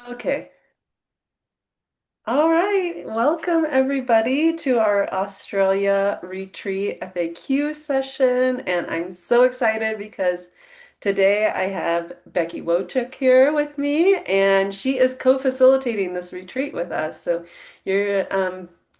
Okay. All right. Welcome everybody to our Australia retreat FAQ session. And I'm so excited because today I have Becky Wojcik here with me, and she is co-facilitating this retreat with us. So do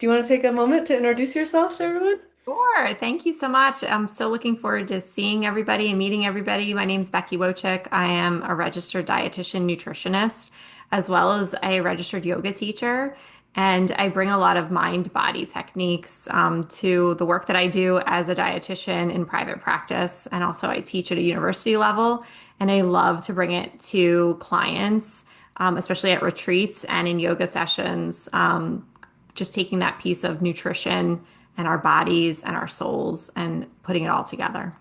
you want to take a moment to introduce yourself to everyone? Sure. Thank you so much. I'm so looking forward to seeing everybody and meeting everybody. My name's Becky Wojcik. I am a registered dietitian nutritionist, as well as a registered yoga teacher. And I bring a lot of mind-body techniques to the work that I do as a dietitian in private practice. And also I teach at a university level. And I love to bring it to clients, especially at retreats and in yoga sessions. Just taking that piece of nutrition and our bodies and our souls and putting it all together.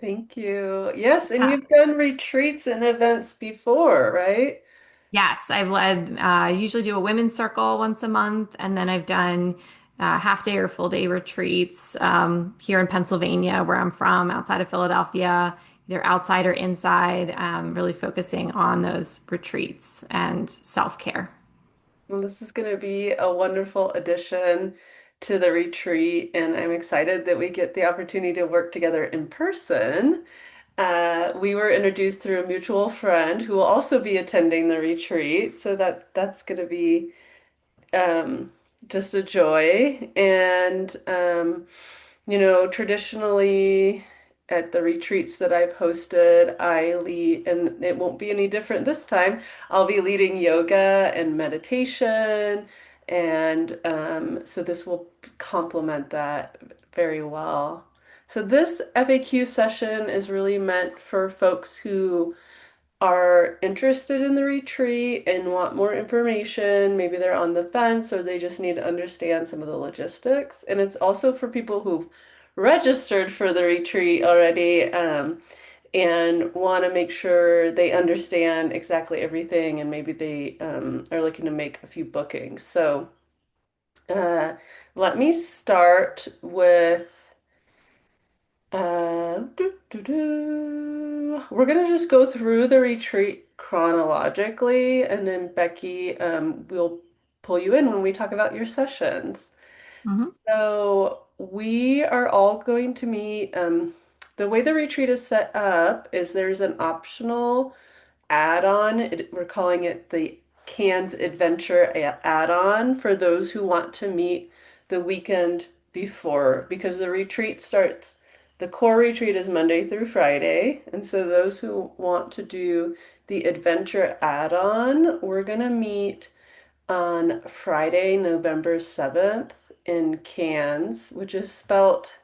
Thank you. Yes, and Yeah. you've done retreats and events before, right? Yes, I've led, usually do a women's circle once a month, and then I've done half day or full day retreats here in Pennsylvania, where I'm from, outside of Philadelphia, either outside or inside, really focusing on those retreats and self-care. Well, this is going to be a wonderful addition to the retreat, and I'm excited that we get the opportunity to work together in person. We were introduced through a mutual friend who will also be attending the retreat, so that's going to be um, just a joy. And traditionally at the retreats that I've hosted, I lead, and it won't be any different this time. I'll be leading yoga and meditation, and so this will complement that very well. So this FAQ session is really meant for folks who are interested in the retreat and want more information. Maybe they're on the fence or they just need to understand some of the logistics. And it's also for people who've registered for the retreat already, and want to make sure they understand exactly everything, and maybe they are looking to make a few bookings. So uh, let me start with we're gonna just go through the retreat chronologically, and then Becky, will pull you in when we talk about your sessions. Mhm. So we are all going to meet. The way the retreat is set up is there's an optional add-on. We're calling it the Cairns Adventure Add-on for those who want to meet the weekend before, because the retreat starts, the core retreat is Monday through Friday. And so those who want to do the Adventure Add-on, we're gonna meet on Friday, November 7th in Cairns, which is spelt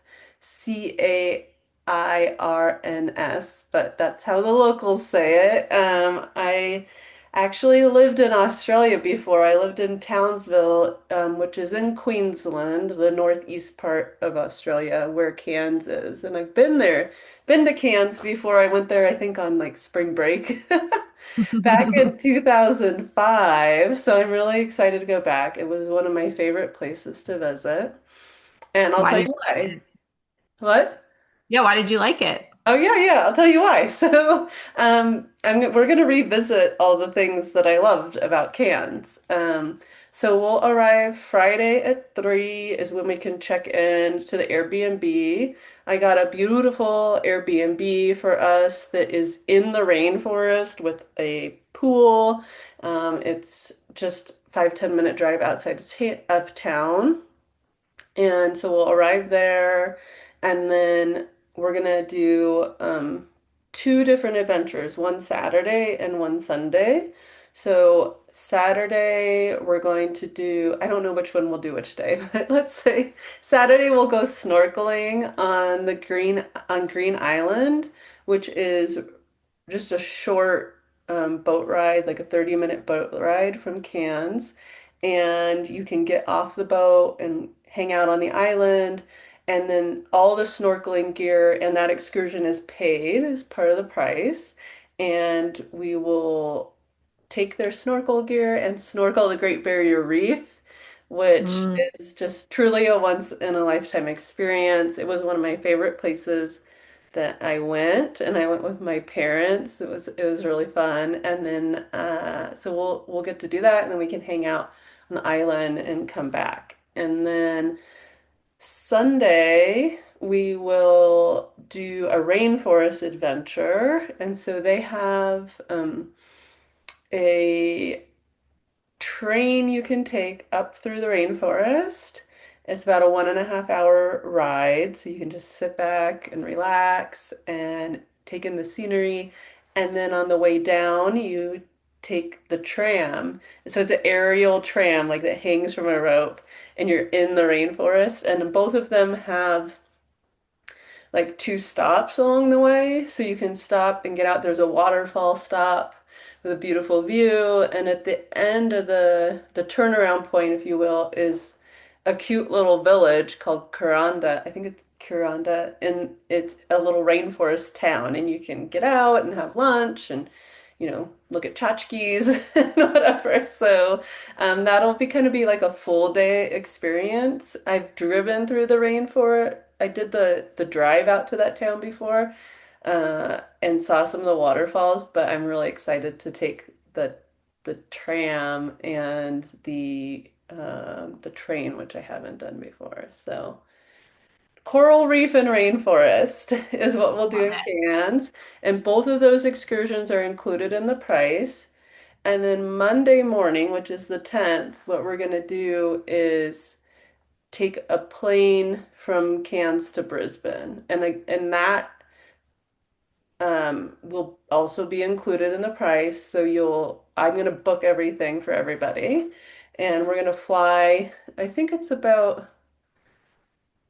Cairns, but that's how the locals say it. I actually lived in Australia before. I lived in Townsville, which is in Queensland, the northeast part of Australia, where Cairns is. And I've been there, been to Cairns before. I went there, I think, on like spring break. Back in 2005, so I'm really excited to go back. It was one of my favorite places to visit, and I'll Why tell did you you like why. it? What? Yeah, why did you like it? Oh yeah, I'll tell you why. So, we're gonna revisit all the things that I loved about Cairns. So we'll arrive Friday at 3 is when we can check in to the Airbnb. I got a beautiful Airbnb for us that is in the rainforest with a pool. It's just 5-10 minute drive outside of town. And so we'll arrive there, and then we're gonna do two different adventures, one Saturday and one Sunday. So Saturday we're going to do, I don't know which one we'll do which day, but let's say Saturday we'll go snorkeling on Green Island, which is just a short boat ride, like a 30-minute boat ride from Cairns. And you can get off the boat and hang out on the island. And then all the snorkeling gear and that excursion is paid as part of the price. And we will take their snorkel gear and snorkel the Great Barrier Reef, which Mm. is just truly a once in a lifetime experience. It was one of my favorite places that I went with my parents. It was really fun. And then so we'll get to do that and then we can hang out on the island and come back. And then Sunday we will do a rainforest adventure. And so they have a train you can take up through the rainforest. It's about a 1.5 hour ride, so you can just sit back and relax and take in the scenery. And then on the way down, you take the tram. So it's an aerial tram, like that hangs from a rope, and you're in the rainforest. And both of them have like two stops along the way. So you can stop and get out. There's a waterfall stop with a beautiful view. And at the end of the turnaround point, if you will, is a cute little village called Kuranda. I think it's Kuranda, and it's a little rainforest town. And you can get out and have lunch and look at tchotchkes and whatever. So that'll be kind of be like a full day experience. I've driven through the rainforest. I did the drive out to that town before, and saw some of the waterfalls, but I'm really excited to take the tram and the train, which I haven't done before. So Coral Reef and Rainforest is what we'll do Love in it. Cairns, and both of those excursions are included in the price. And then Monday morning, which is the 10th, what we're going to do is take a plane from Cairns to Brisbane. And that will also be included in the price. So I'm going to book everything for everybody. And we're going to fly, I think it's about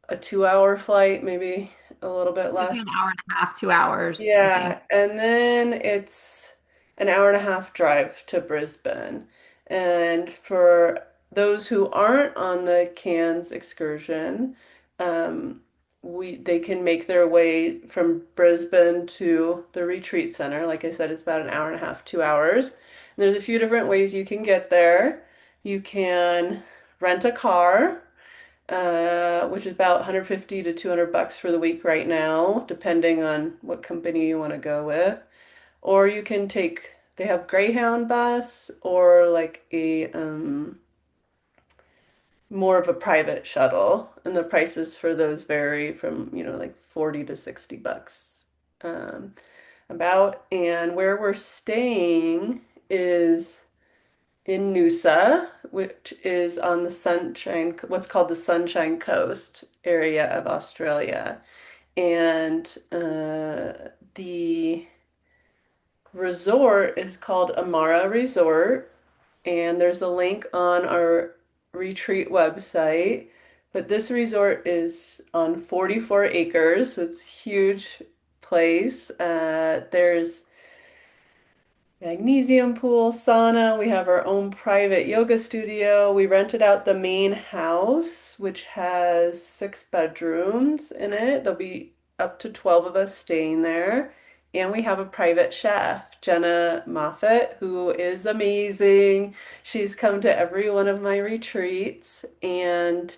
a 2 hour flight, maybe a little bit It's less. like an hour and a half, 2 hours, I think. Yeah, and then it's an hour and a half drive to Brisbane. And for those who aren't on the Cairns excursion, um, they can make their way from Brisbane to the retreat center. Like I said, it's about an hour and a half, 2 hours. And there's a few different ways you can get there. You can rent a car, which is about 150 to 200 bucks for the week right now, depending on what company you want to go with. Or you can they have Greyhound bus or like a more of a private shuttle, and the prices for those vary from, like 40 to 60 bucks. Um, and where we're staying is in Noosa, which is on what's called the Sunshine Coast area of Australia. And the resort is called Amara Resort, and there's a link on our retreat website. But this resort is on 44 acres, so it's a huge place. There's magnesium pool, sauna. We have our own private yoga studio. We rented out the main house, which has 6 bedrooms in it. There'll be up to 12 of us staying there. And we have a private chef, Jenna Moffat, who is amazing. She's come to every one of my retreats and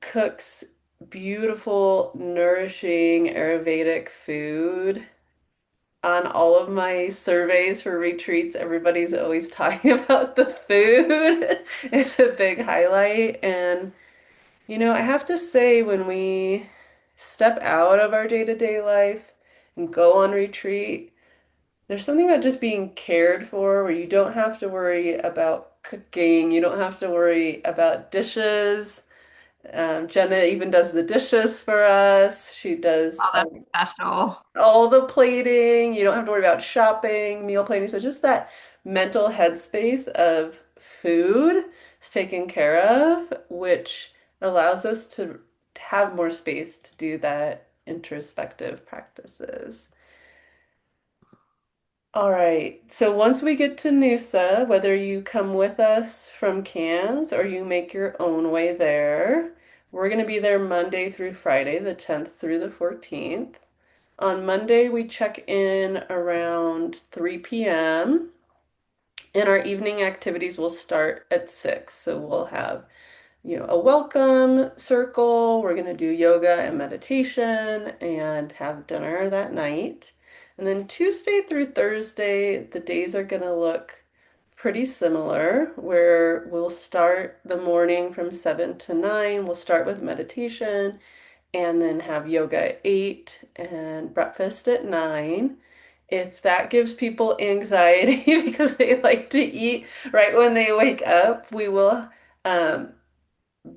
cooks beautiful, nourishing Ayurvedic food. On all of my surveys for retreats, everybody's always talking about the food. It's a big highlight. And, I have to say, when we step out of our day-to-day life and go on retreat, there's something about just being cared for where you don't have to worry about cooking, you don't have to worry about dishes. Jenna even does the dishes for us. She does Oh, that's special. all the plating. You don't have to worry about shopping, meal planning. So just that mental headspace of food is taken care of, which allows us to have more space to do that introspective practices. All right. So once we get to Noosa, whether you come with us from Cairns or you make your own way there, we're going to be there Monday through Friday, the 10th through the 14th. On Monday, we check in around 3 p.m. and our evening activities will start at 6. So we'll have a welcome circle. We're going to do yoga and meditation and have dinner that night. And then Tuesday through Thursday, the days are going to look pretty similar, where we'll start the morning from 7 to 9. We'll start with meditation and then have yoga at 8 and breakfast at 9. If that gives people anxiety because they like to eat right when they wake up, we will um,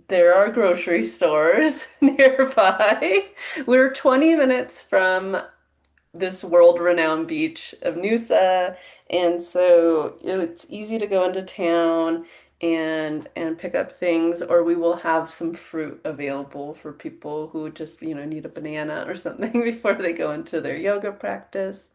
there are grocery stores nearby. We're 20 minutes from this world-renowned beach of Noosa, and so it's easy to go into town and pick up things, or we will have some fruit available for people who just, need a banana or something before they go into their yoga practice.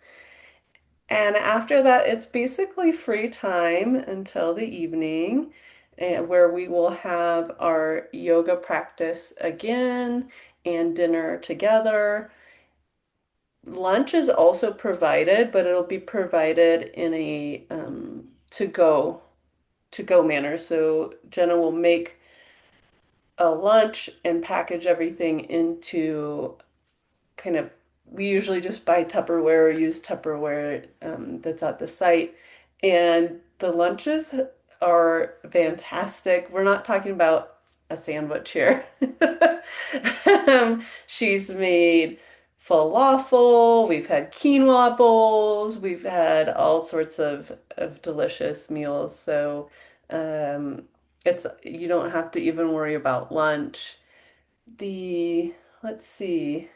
And after that, it's basically free time until the evening, where we will have our yoga practice again and dinner together. Lunch is also provided, but it'll be provided in a to go manner. So Jenna will make a lunch and package everything into kind of we usually just buy Tupperware or use Tupperware that's at the site. And the lunches are fantastic. We're not talking about a sandwich here. She's made falafel, we've had quinoa bowls, we've had all sorts of delicious meals. So it's you don't have to even worry about lunch. The let's see.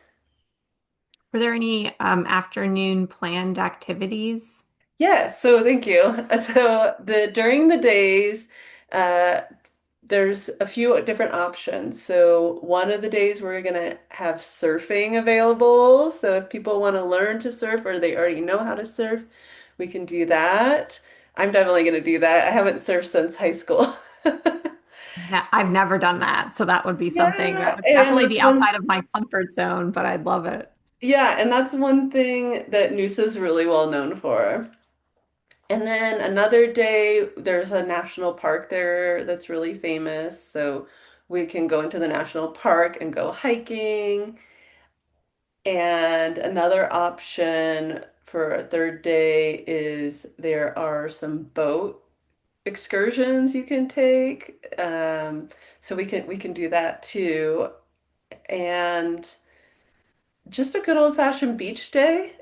Were there any afternoon planned activities? Yes, so thank you. So the during the days, uh, there's a few different options. So one of the days we're gonna have surfing available. So if people want to learn to surf or they already know how to surf, we can do that. I'm definitely gonna do that. I haven't surfed since high school. I've never done that, so that would be something that Yeah, would and definitely that's be one. outside of my comfort zone, but I'd love it. Yeah, and that's one thing that Noosa's really well known for. And then another day, there's a national park there that's really famous. So we can go into the national park and go hiking. And another option for a third day is there are some boat excursions you can take. So we can do that too. And just a good old-fashioned beach day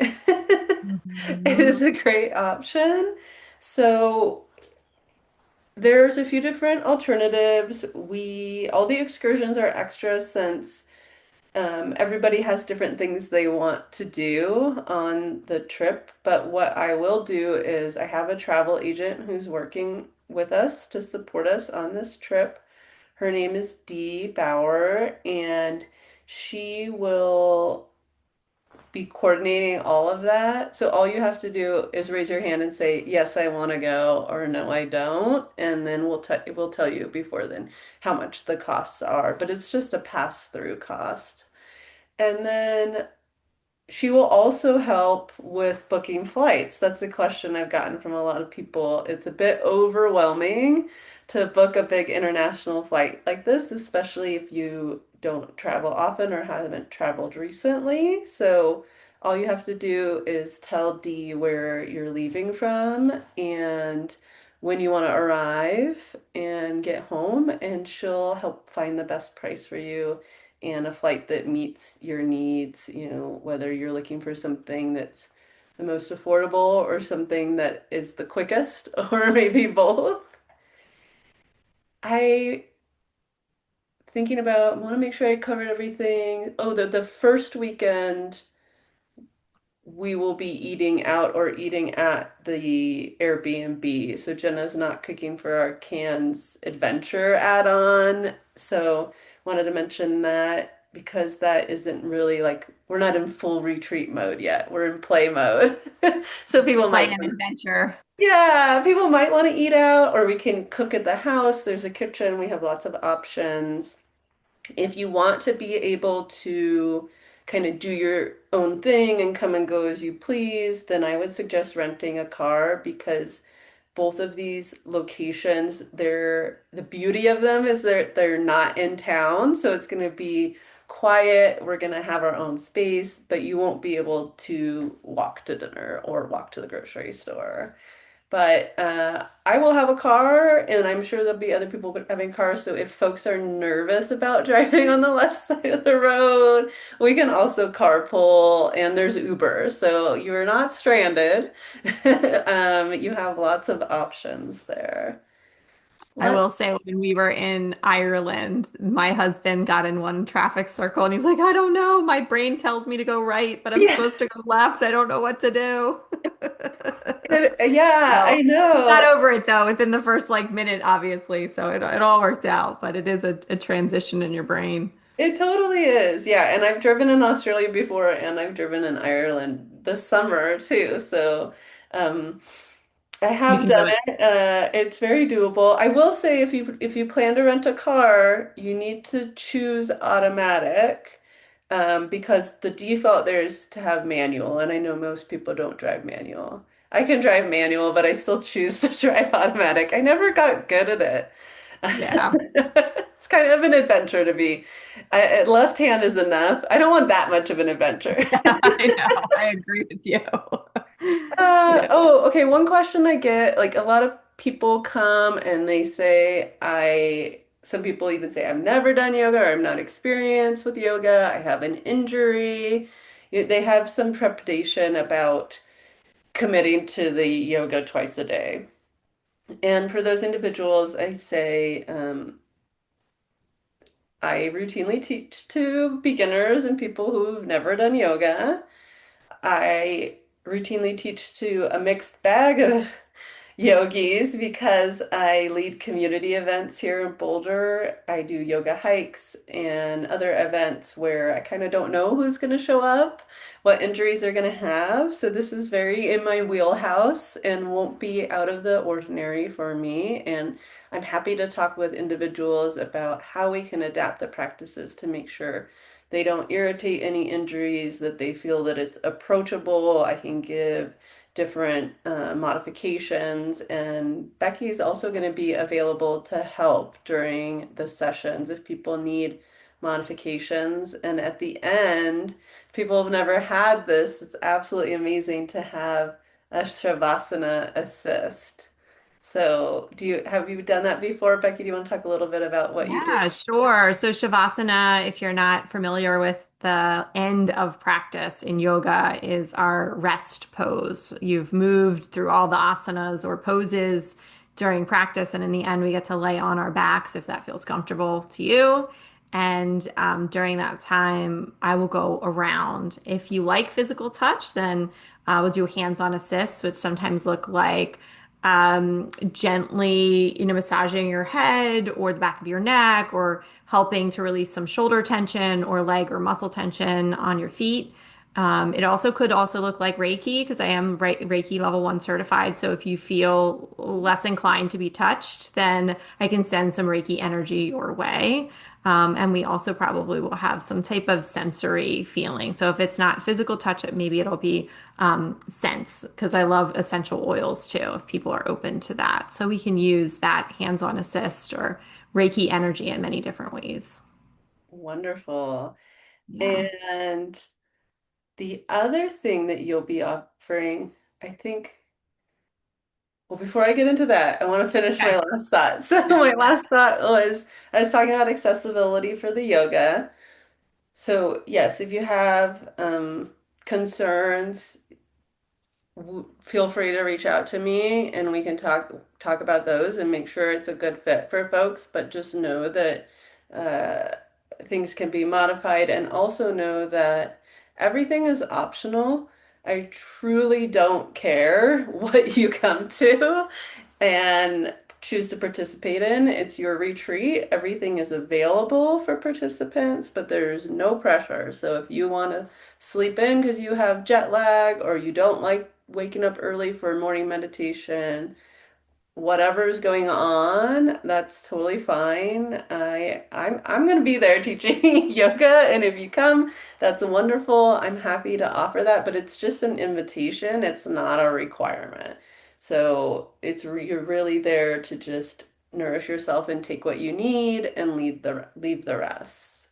is Mhm. a great option. So there's a few different alternatives. All the excursions are extra since everybody has different things they want to do on the trip. But what I will do is I have a travel agent who's working with us to support us on this trip. Her name is Dee Bauer, and she will be coordinating all of that. So all you have to do is raise your hand and say, "Yes, I want to go," or "No, I don't," and then we'll tell you before then how much the costs are. But it's just a pass-through cost. And then she will also help with booking flights. That's a question I've gotten from a lot of people. It's a bit overwhelming to book a big international flight like this, especially if you don't travel often or haven't traveled recently. So all you have to do is tell Dee where you're leaving from and when you want to arrive and get home, and she'll help find the best price for you and a flight that meets your needs, whether you're looking for something that's the most affordable or something that is the quickest, or maybe both. I want to make sure I covered everything. Oh, the first weekend we will be eating out or eating at the Airbnb. So Jenna's not cooking for our Cairns Adventure Add-On. So wanted to mention that because that isn't really like we're not in full retreat mode yet. We're in play mode. So people Play might an adventure. yeah, people might want to eat out or we can cook at the house. There's a kitchen. We have lots of options. If you want to be able to kind of do your own thing and come and go as you please, then I would suggest renting a car because both of these locations, the beauty of them is they're not in town, so it's going to be quiet. We're going to have our own space, but you won't be able to walk to dinner or walk to the grocery store. But I will have a car, and I'm sure there'll be other people having cars. So if folks are nervous about driving on the left side of the road, we can also carpool, and there's Uber. So you're not stranded. You have lots of options there. I Let's, will say when we were in Ireland, my husband got in one traffic circle and he's like, I don't know. My brain tells me to go right, but I'm yeah, supposed to go left. I don't know what to do. yeah, I So he got know. over it though within the first like minute, obviously. So it all worked out, but it is a transition in your brain. It totally is. Yeah, and I've driven in Australia before, and I've driven in Ireland this summer too. So, um, I You have can do done it. it. It's very doable. I will say if you plan to rent a car, you need to choose automatic, because the default there is to have manual, and I know most people don't drive manual. I can drive manual, but I still choose to drive automatic. I never got good at it. Yeah. It's kind of an adventure to be. Left hand is enough. I don't want that much of an adventure. I know. I agree with you. Yeah. Okay. One question I get, like a lot of people come and they say, some people even say, I've never done yoga or I'm not experienced with yoga. I have an injury. They have some trepidation about committing to the yoga twice a day. And for those individuals, I say, I routinely teach to beginners and people who've never done yoga. I routinely teach to a mixed bag of yogis because I lead community events here in Boulder. I do yoga hikes and other events where I kind of don't know who's going to show up, what injuries they're going to have. So this is very in my wheelhouse and won't be out of the ordinary for me. And I'm happy to talk with individuals about how we can adapt the practices to make sure they don't irritate any injuries, that they feel that it's approachable. I can give different modifications. And Becky's also going to be available to help during the sessions if people need modifications. And at the end, if people have never had this, it's absolutely amazing to have a Shavasana assist. So, have you done that before, Becky? Do you want to talk a little bit about what you do? Yeah, sure. So Shavasana, if you're not familiar with the end of practice in yoga, is our rest pose. You've moved through all the asanas or poses during practice, and in the end, we get to lay on our backs if that feels comfortable to you. And during that time, I will go around. If you like physical touch, then we'll do hands-on assists, which sometimes look like gently, massaging your head or the back of your neck or helping to release some shoulder tension or leg or muscle tension on your feet. It also could also look like Reiki because I am Reiki level 1 certified. So if you feel less inclined to be touched, then I can send some Reiki energy your way. And we also probably will have some type of sensory feeling. So if it's not physical touch, maybe it'll be scents because I love essential oils too, if people are open to that. So we can use that hands-on assist or Reiki energy in many different ways. Wonderful. Yeah. And the other thing that you'll be offering, I think, well, before I get into that, I want to finish my Okay. last thought. So, Yeah. my last thought was I was talking about accessibility for the yoga. So, yes, if you have concerns, feel free to reach out to me and we can talk about those and make sure it's a good fit for folks, but just know that uh, things can be modified and also know that everything is optional. I truly don't care what you come to and choose to participate in. It's your retreat. Everything is available for participants, but there's no pressure. So if you want to sleep in because you have jet lag or you don't like waking up early for morning meditation, whatever's going on, that's totally fine. I'm gonna be there teaching yoga, and if you come, that's wonderful. I'm happy to offer that, but it's just an invitation. It's not a requirement. So you're really there to just nourish yourself and take what you need and leave the rest.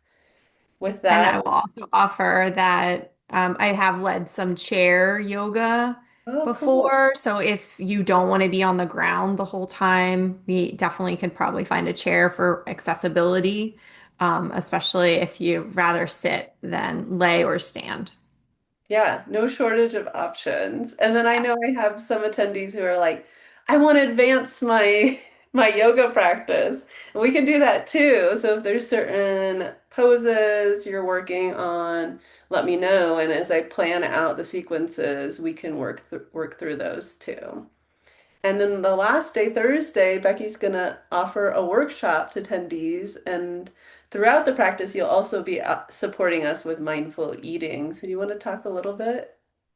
With And that, I will also offer that I have led some chair yoga oh, cool. before. So if you don't want to be on the ground the whole time, we definitely could probably find a chair for accessibility, especially if you rather sit than lay or stand. Yeah, no shortage of options. And then I know I have some attendees who are like, I want to advance my my yoga practice. And we can do that too. So if there's certain poses you're working on, let me know. And as I plan out the sequences, we can work through those too. And then the last day, Thursday, Becky's gonna offer a workshop to attendees, and throughout the practice, you'll also be supporting us with mindful eating. So, do you want to talk a little bit?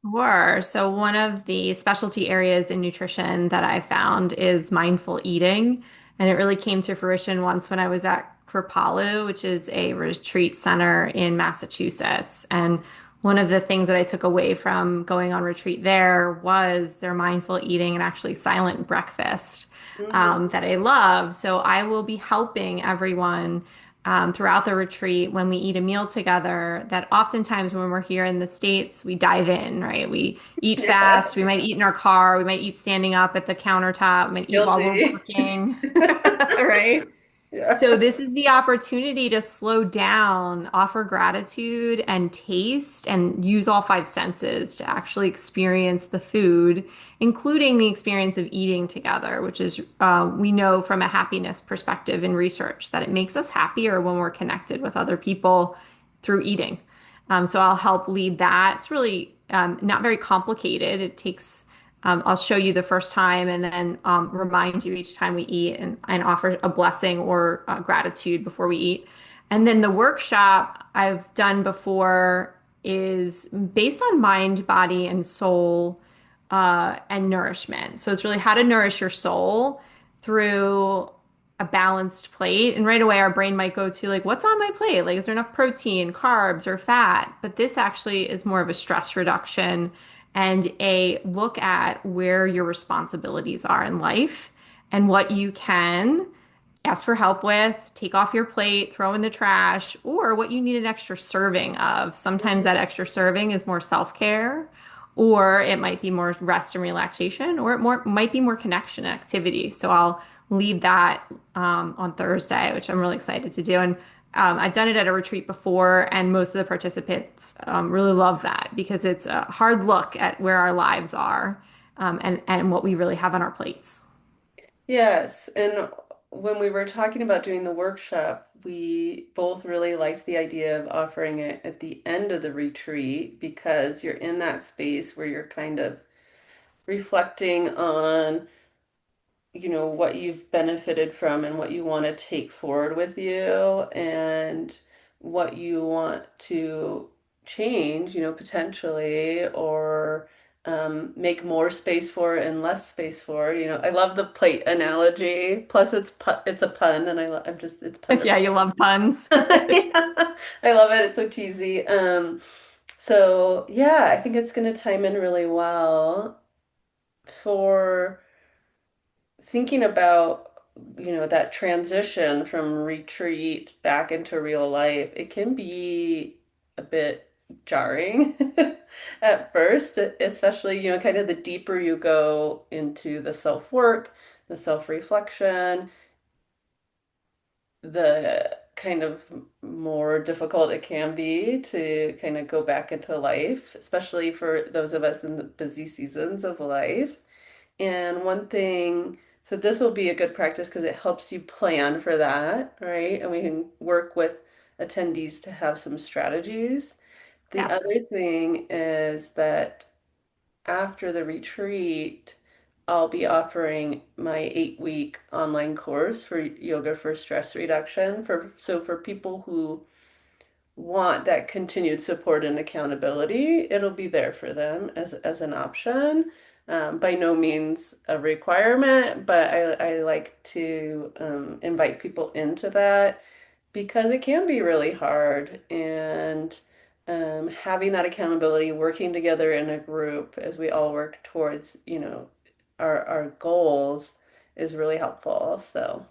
Sure. So one of the specialty areas in nutrition that I found is mindful eating. And it really came to fruition once when I was at Kripalu, which is a retreat center in Massachusetts. And one of the things that I took away from going on retreat there was their mindful eating and actually silent breakfast Hmm. that I love. So I will be helping everyone throughout the retreat when we eat a meal together that oftentimes when we're here in the States, we dive in, right? We eat Yeah, fast. We might eat in our car. We might eat standing up at the countertop. We might eat while we're guilty. working, right? Yeah. So this is the opportunity to slow down, offer gratitude and taste, and use all five senses to actually experience the food, including the experience of eating together, which is, we know from a happiness perspective in research that it makes us happier when we're connected with other people through eating. So I'll help lead that. It's really not very complicated. It takes I'll show you the first time and then remind you each time we eat and offer a blessing or gratitude before we eat. And then the workshop I've done before is based on mind, body, and soul and nourishment. So it's really how to nourish your soul through a balanced plate. And right away, our brain might go to like, what's on my plate? Like, is there enough protein, carbs, or fat? But this actually is more of a stress reduction and a look at where your responsibilities are in life and what you can ask for help with, take off your plate, throw in the trash, or what you need an extra serving of. Sometimes that Mhm. extra serving is more self-care, or it might be more rest and relaxation, or it might be more connection and activity. So I'll lead that on Thursday, which I'm really excited to do. And I've done it at a retreat before, and most of the participants really love that because it's a hard look at where our lives are and what we really have on our plates. Yes, and when we were talking about doing the workshop, we both really liked the idea of offering it at the end of the retreat because you're in that space where you're kind of reflecting on, what you've benefited from and what you want to take forward with you and what you want to change, potentially, or make more space for and less space for. I love the plate analogy. Plus, it's a pun, and I'm just it's pun. Yeah, you love puns. Yeah, I love it. It's so cheesy. So yeah, I think it's gonna time in really well for thinking about, that transition from retreat back into real life. It can be a bit jarring at first, especially, kind of the deeper you go into the self-work, the self-reflection, the kind of more difficult it can be to kind of go back into life, especially for those of us in the busy seasons of life. And one thing, so this will be a good practice because it helps you plan for that, right? And we can work with attendees to have some strategies. The Yes. other thing is that after the retreat, I'll be offering my 8-week online course for yoga for stress reduction for people who want that continued support and accountability, it'll be there for them as an option. By no means a requirement, but I like to invite people into that because it can be really hard. And having that accountability, working together in a group as we all work towards, our goals is really helpful. So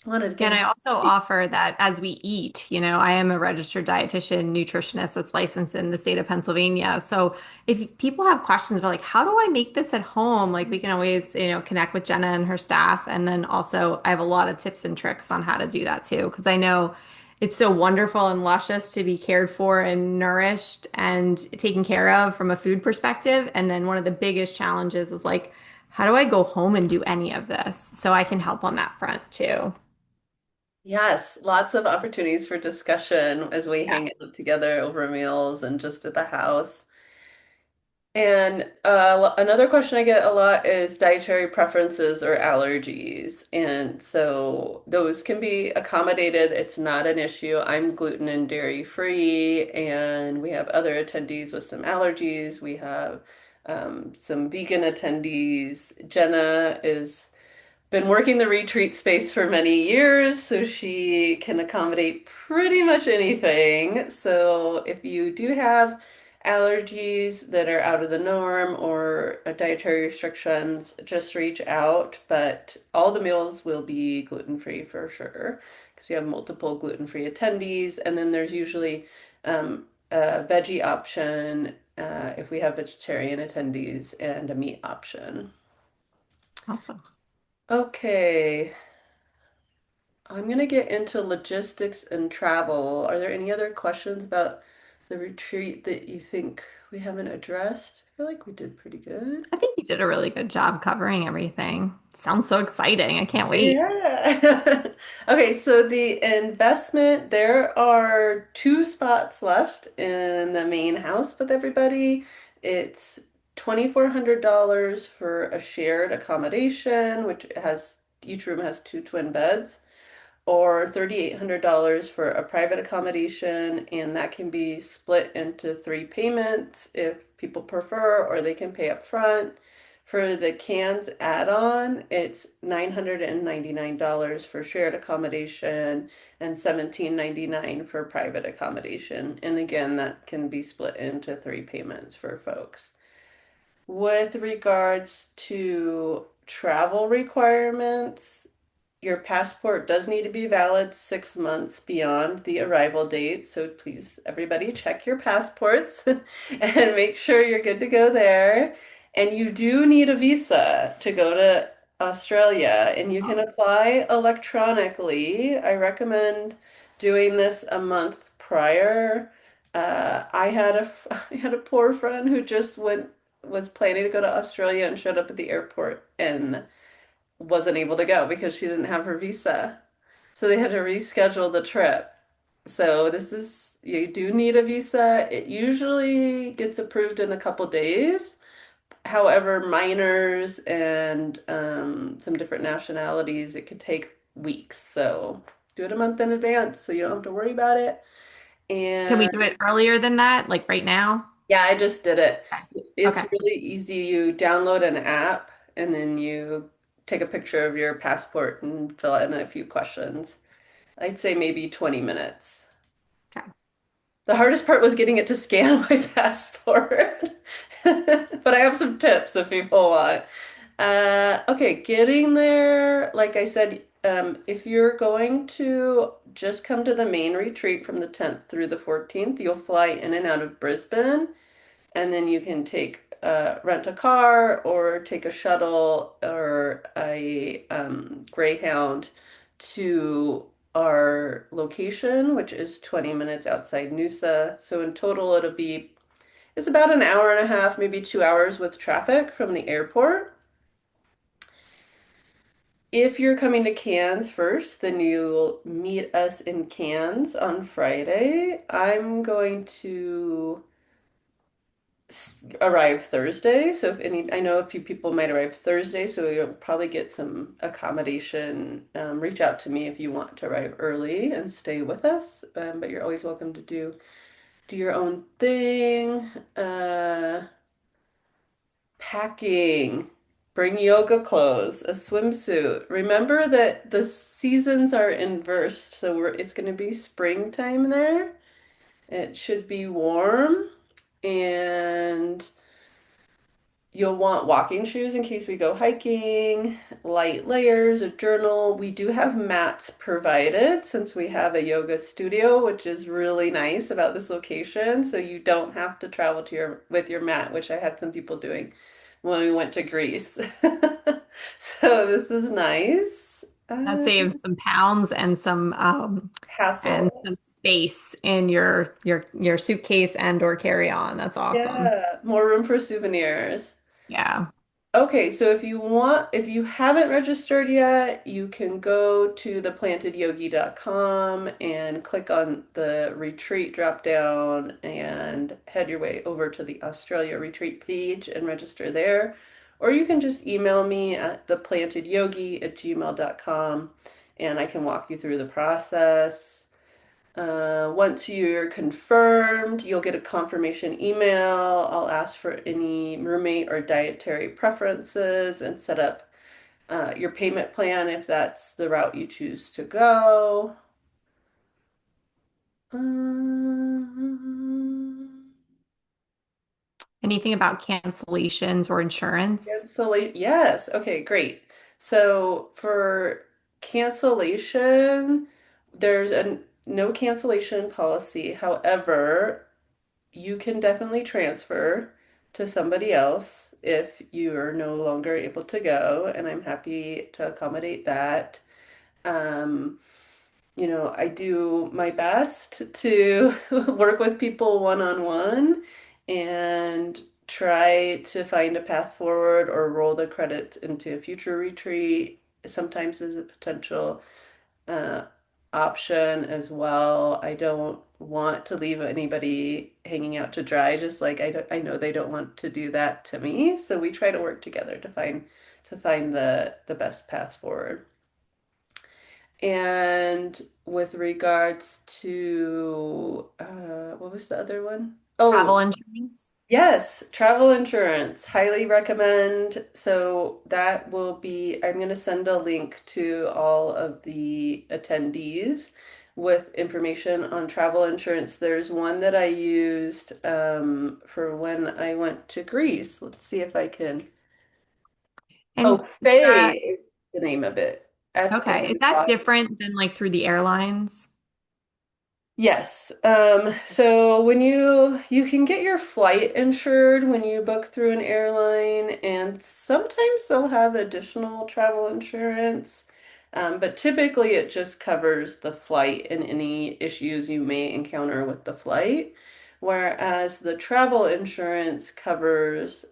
one of the Yeah, and things. I also offer that as we eat, I am a registered dietitian, nutritionist that's licensed in the state of Pennsylvania. So if people have questions about like, how do I make this at home? Like we can always, connect with Jenna and her staff. And then also I have a lot of tips and tricks on how to do that too. Because I know it's so wonderful and luscious to be cared for and nourished and taken care of from a food perspective. And then one of the biggest challenges is like, how do I go home and do any of this? So I can help on that front too. Yes, lots of opportunities for discussion as we Yeah. hang out together over meals and just at the house. And another question I get a lot is dietary preferences or allergies. And so those can be accommodated. It's not an issue. I'm gluten and dairy free, and we have other attendees with some allergies. We have some vegan attendees. Jenna is been working the retreat space for many years, so she can accommodate pretty much anything. So if you do have allergies that are out of the norm or dietary restrictions, just reach out. But all the meals will be gluten-free for sure, because you have multiple gluten-free attendees, and then there's usually a veggie option if we have vegetarian attendees and a meat option. Awesome. Okay, I'm gonna get into logistics and travel. Are there any other questions about the retreat that you think we haven't addressed? I feel like we did pretty good. I think you did a really good job covering everything. Sounds so exciting. I can't wait. Yeah. Okay, so the investment, there are two spots left in the main house with everybody. It's $2,400 for a shared accommodation, which has each room has two twin beds, or $3,800 for a private accommodation, and that can be split into three payments if people prefer, or they can pay up front. For the Cairns Add-On, it's $999 for shared accommodation and $1,799 for private accommodation. And again, that can be split into three payments for folks. With regards to travel requirements, your passport does need to be valid 6 months beyond the arrival date, so please, everybody, check your passports and make sure you're good to go there. And you do need a visa to go to Australia, and you can apply electronically. I recommend doing this a month prior. I had a I had a poor friend who just was planning to go to Australia and showed up at the airport and wasn't able to go because she didn't have her visa. So they had to reschedule the trip. So you do need a visa. It usually gets approved in a couple days. However, minors and some different nationalities, it could take weeks. So do it a month in advance so you don't have to worry about it. Can we And do it earlier than that, like right now? yeah, I just did it. It's Okay. really easy. You download an app and then you take a picture of your passport and fill in a few questions. I'd say maybe 20 minutes. Okay. The hardest part was getting it to scan my passport. But I have some tips if people want. Okay, getting there, like I said, if you're going to just come to the main retreat from the 10th through the 14th, you'll fly in and out of Brisbane, and then you can rent a car or take a shuttle or a Greyhound to our location, which is 20 minutes outside Noosa. So in total, it's about an hour and a half, maybe 2 hours with traffic from the airport. If you're coming to Cairns first, then you'll meet us in Cairns on Friday. I'm going to arrive Thursday. So I know a few people might arrive Thursday, so you'll probably get some accommodation. Reach out to me if you want to arrive early and stay with us. But you're always welcome to do your own thing. Packing. Bring yoga clothes, a swimsuit. Remember that the seasons are inversed, so it's going to be springtime there. It should be warm and You'll want walking shoes in case we go hiking, light layers, a journal. We do have mats provided since we have a yoga studio, which is really nice about this location. So you don't have to travel to your with your mat, which I had some people doing when we went to Greece. So this is nice. That saves some pounds and Hassle. some space in your suitcase and or carry-on. That's awesome. Yeah, more room for souvenirs. Yeah. Okay, so if you haven't registered yet, you can go to theplantedyogi.com and click on the retreat drop down and head your way over to the Australia retreat page and register there. Or you can just email me at theplantedyogi@gmail.com and I can walk you through the process. Once you're confirmed, you'll get a confirmation email. I'll ask for any roommate or dietary preferences and set up your payment plan if that's the route you choose to go. Anything about cancellations or insurance? Yes. Okay, great. So for cancellation, there's a no cancellation policy. However, you can definitely transfer to somebody else if you are no longer able to go, and I'm happy to accommodate that. Um, I do my best to work with people one-on-one and try to find a path forward or roll the credits into a future retreat. Sometimes there's a potential uh, option as well. I don't want to leave anybody hanging out to dry, just like I know they don't want to do that to me. So we try to work together to find the best path forward. And with regards to what was the other one? Oh, Travel insurance? yes, travel insurance. Highly recommend. So that will be, I'm going to send a link to all of the attendees with information on travel insurance. There's one that I used for when I went to Greece. Let's see if I can. Oh, And is Faye that is the name of it. okay? Is that different than like through the airlines? Yes. So when you can get your flight insured when you book through an airline, and sometimes they'll have additional travel insurance. But typically it just covers the flight and any issues you may encounter with the flight, whereas the travel insurance covers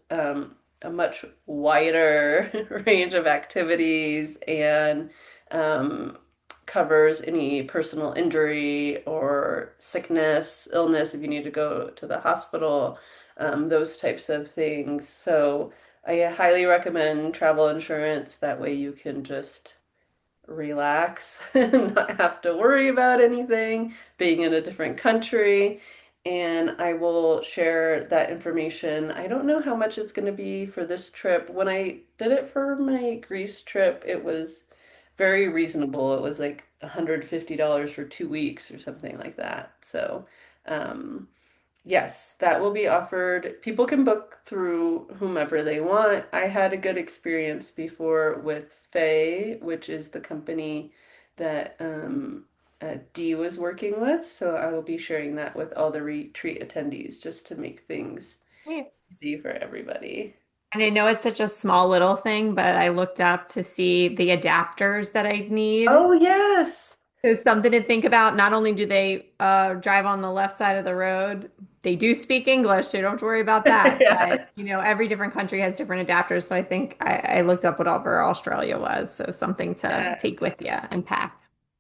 a much wider range of activities and um, covers any personal injury or sickness, illness if you need to go to the hospital, those types of things. So I highly recommend travel insurance. That way you can just relax and not have to worry about anything, being in a different country. And I will share that information. I don't know how much it's going to be for this trip. When I did it for my Greece trip, it was very reasonable. It was like $150 for 2 weeks or something like that. So, um, yes, that will be offered. People can book through whomever they want. I had a good experience before with Faye, which is the company that Dee was working with. So I will be sharing that with all the retreat attendees just to make things Right. easy for everybody. And I know it's such a small little thing, but I looked up to see the adapters that I'd need. Oh, yes. So something to think about. Not only do they drive on the left side of the road, they do speak English, so you don't have to worry about that. But Yeah. every different country has different adapters. So I think I looked up what over Australia was. So something to Yeah. take with you and pack.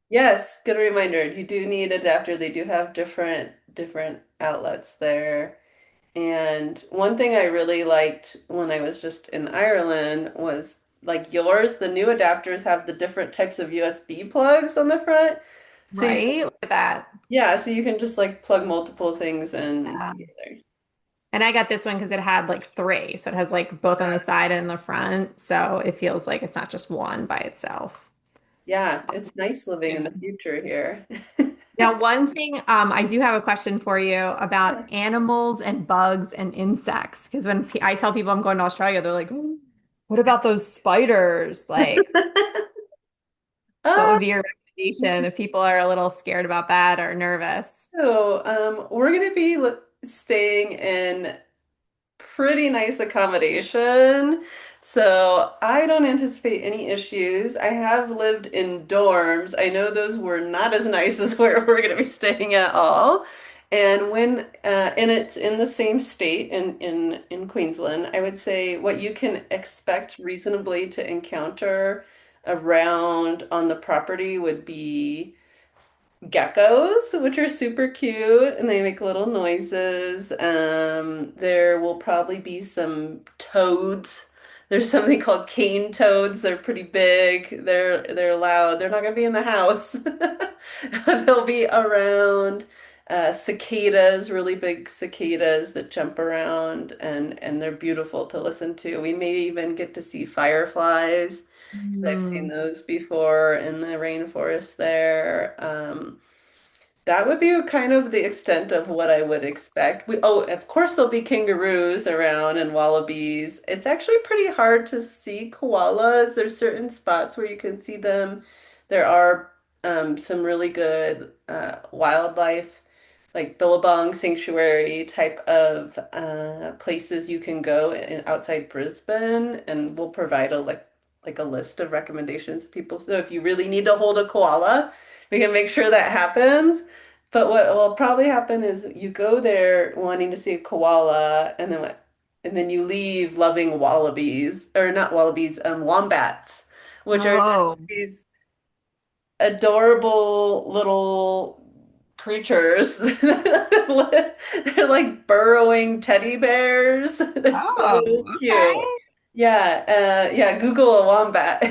Yes, good reminder. You do need adapter. They do have different outlets there. And one thing I really liked when I was just in Ireland was like yours, the new adapters have the different types of USB plugs on the front. So you, Right? Look at that. yeah, so you can just like plug multiple things in Yeah. together. And I got this one because it had like three. So it has like both on the side and the front. So it feels like it's not just one by itself. Yeah, it's nice living Yeah. in the future here. Now, one thing, I do have a question for you about animals and bugs and insects. Because I tell people I'm going to Australia, they're like, "Hmm, what about those spiders?" Like, what Uh, would be your recommendation if people are a little scared about that or nervous? we're gonna be staying in pretty nice accommodation. So I don't anticipate any issues. I have lived in dorms. I know those were not as nice as where we're going to be staying at all. And it's in the same state in Queensland, I would say what you can expect reasonably to encounter around on the property would be geckos, which are super cute and they make little noises. There will probably be some toads. There's something called cane toads. They're pretty big. They're loud. They're not gonna be in the house. They'll be around. Cicadas, really big cicadas that jump around and they're beautiful to listen to. We may even get to see fireflies. So I've seen Hmm. those before in the rainforest there. That would be kind of the extent of what I would expect. Of course, there'll be kangaroos around and wallabies. It's actually pretty hard to see koalas. There's certain spots where you can see them. There are some really good wildlife like Billabong Sanctuary type of places you can go outside Brisbane, and we'll provide like a list of recommendations to people. So if you really need to hold a koala, we can make sure that happens. But what will probably happen is you go there wanting to see a koala, and then you leave loving wallabies, or not wallabies, wombats, which are just Oh, these adorable little creatures. They're like burrowing teddy bears. They're oh, so okay. cute. Yeah, Google a wombat.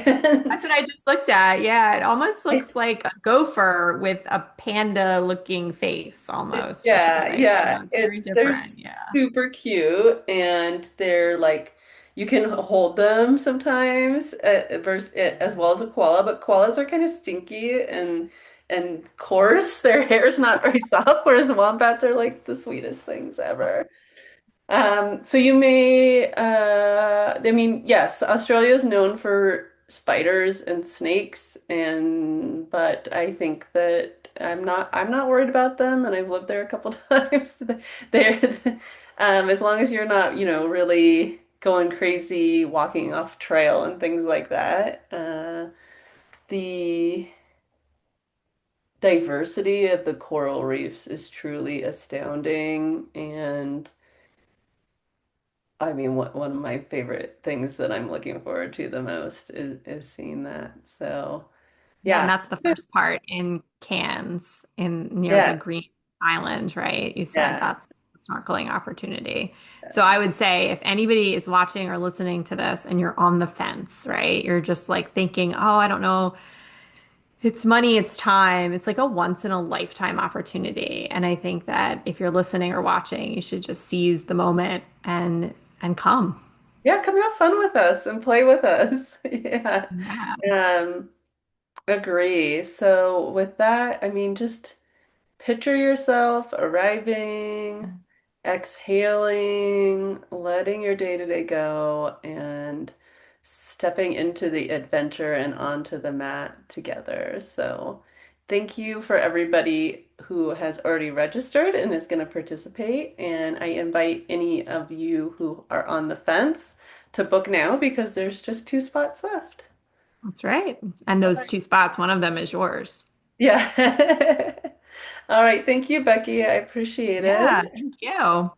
That's what I just looked at. Yeah, it almost looks like a gopher with a panda looking face almost or something. Yeah, it's very They're different. Yeah. super cute and they're like you can hold them sometimes as well as a koala, but koalas are kind of stinky and coarse. Their hair is not very soft, whereas wombats are like the sweetest things ever. So you may, I mean, yes, Australia is known for spiders and snakes, but I think that I'm not worried about them, and I've lived there a couple times. They're, as long as you're not, really going crazy, walking off trail and things like that. The diversity of the coral reefs is truly astounding, and I mean, one of my favorite things that I'm looking forward to the most is seeing that. So, Yeah, and yeah, that's the first part in Cairns in near the yeah, Green Island, right? You said yeah, that's a snorkeling opportunity. So I would say if anybody is watching or listening to this and you're on the fence, right? You're just like thinking, "Oh, I don't know. It's money, it's time. It's like a once in a lifetime opportunity." And I think that if you're listening or watching, you should just seize the moment and come. yeah. Come have fun with us and play with us. Yeah, Yeah. um, agree. So with that, I mean, just picture yourself arriving, exhaling, letting your day-to-day go, and stepping into the adventure and onto the mat together. So, thank you for everybody who has already registered and is going to participate. And I invite any of you who are on the fence to book now because there's just 2 spots left. That's right. And those two spots, one of them is yours. Yeah. All right. Thank you, Becky. I appreciate Yeah, it. thank you.